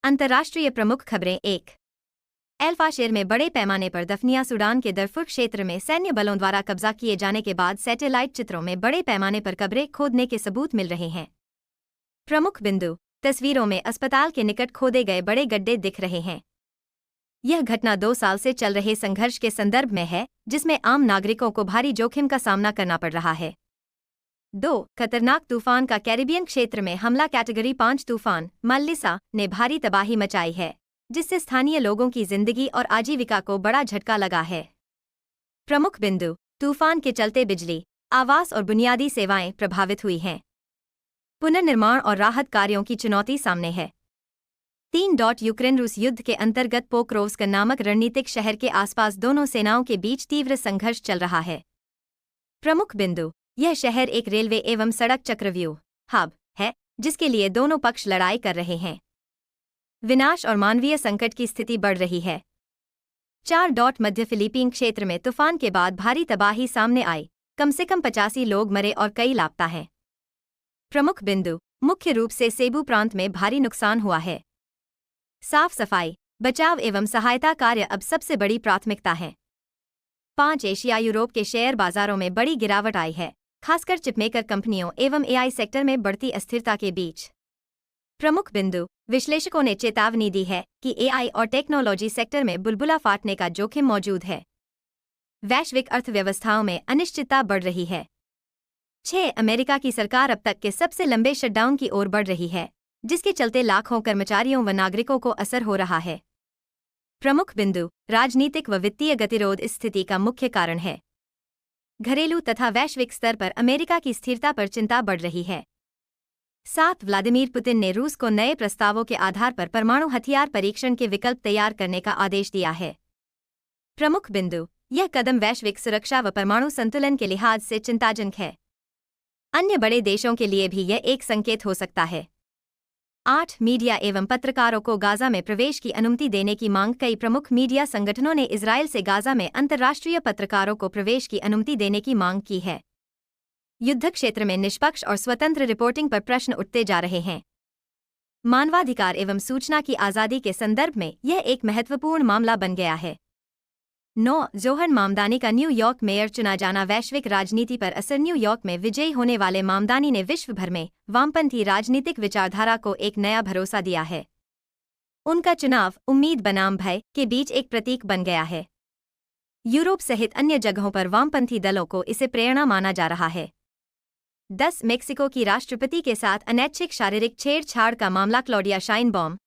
अंतर्राष्ट्रीय प्रमुख खबरें। 1। एल फाशर में बड़े पैमाने पर दफनिया सूडान के दरफुर क्षेत्र में सैन्य बलों द्वारा कब्जा किए जाने के बाद सैटेलाइट चित्रों में बड़े पैमाने पर कब्रें खोदने के सबूत मिल रहे हैं। प्रमुख बिंदु। तस्वीरों में अस्पताल के निकट खोदे गए बड़े गड्ढे दिख रहे हैं। यह घटना 2 साल से चल रहे संघर्ष के संदर्भ में है, जिसमें आम नागरिकों को भारी जोखिम का सामना करना पड़ रहा है। 2। खतरनाक तूफान का कैरिबियन क्षेत्र में हमला। कैटेगरी 5 तूफान मेलिसा ने भारी तबाही मचाई है, जिससे स्थानीय लोगों की जिंदगी और आजीविका को बड़ा झटका लगा है। प्रमुख बिंदु। तूफान के चलते बिजली, आवास और बुनियादी सेवाएं प्रभावित हुई हैं। पुनर्निर्माण और राहत कार्यों की चुनौती सामने है। 3. यूक्रेन रूस युद्ध के अंतर्गत पोक्रोव्स्क नामक रणनीतिक शहर के आसपास दोनों सेनाओं के बीच तीव्र संघर्ष चल रहा है। प्रमुख बिंदु। यह शहर एक रेलवे एवं सड़क चक्रव्यूह हब है, जिसके लिए दोनों पक्ष लड़ाई कर रहे हैं। विनाश और मानवीय संकट की स्थिति बढ़ रही है। 4. मध्य फिलीपीन क्षेत्र में तूफान के बाद भारी तबाही सामने आई, कम से कम 85 लोग मरे और कई लापता हैं। प्रमुख बिंदु। मुख्य रूप से सेबू प्रांत में भारी नुकसान हुआ है। साफ सफाई, बचाव एवं सहायता कार्य अब सबसे बड़ी प्राथमिकता है। 5. एशिया यूरोप के शेयर बाजारों में बड़ी गिरावट आई है, खासकर चिपमेकर कंपनियों एवं एआई सेक्टर में बढ़ती अस्थिरता के बीच। प्रमुख बिंदु। विश्लेषकों ने चेतावनी दी है कि एआई और टेक्नोलॉजी सेक्टर में बुलबुला फाटने का जोखिम मौजूद है। वैश्विक अर्थव्यवस्थाओं में अनिश्चितता बढ़ रही है। 6. अमेरिका की सरकार अब तक के सबसे लंबे शटडाउन की ओर बढ़ रही है, जिसके चलते लाखों कर्मचारियों व नागरिकों को असर हो रहा है। प्रमुख बिंदु। राजनीतिक व वित्तीय गतिरोध इस स्थिति का मुख्य कारण है। घरेलू तथा वैश्विक स्तर पर अमेरिका की स्थिरता पर चिंता बढ़ रही है। 7. व्लादिमीर पुतिन ने रूस को नए प्रस्तावों के आधार पर परमाणु हथियार परीक्षण के विकल्प तैयार करने का आदेश दिया है। प्रमुख बिंदु। यह कदम वैश्विक सुरक्षा व परमाणु संतुलन के लिहाज से चिंताजनक है। अन्य बड़े देशों के लिए भी यह एक संकेत हो सकता है। 8. मीडिया एवं पत्रकारों को गाजा में प्रवेश की अनुमति देने की मांग। कई प्रमुख मीडिया संगठनों ने इजरायल से गाजा में अंतर्राष्ट्रीय पत्रकारों को प्रवेश की अनुमति देने की मांग की है। युद्ध क्षेत्र में निष्पक्ष और स्वतंत्र रिपोर्टिंग पर प्रश्न उठते जा रहे हैं। मानवाधिकार एवं सूचना की आज़ादी के संदर्भ में यह एक महत्वपूर्ण मामला बन गया है। 9. जोहर मामदानी का न्यूयॉर्क मेयर चुना जाना। वैश्विक राजनीति पर असर। न्यूयॉर्क में विजयी होने वाले मामदानी ने विश्व भर में वामपंथी राजनीतिक विचारधारा को एक नया भरोसा दिया है। उनका चुनाव उम्मीद बनाम भय के बीच एक प्रतीक बन गया है। यूरोप सहित अन्य जगहों पर वामपंथी दलों को इसे प्रेरणा माना जा रहा है। 10. मेक्सिको की राष्ट्रपति के साथ अनैच्छिक शारीरिक छेड़छाड़ का मामला। क्लौडिया शाइनबॉम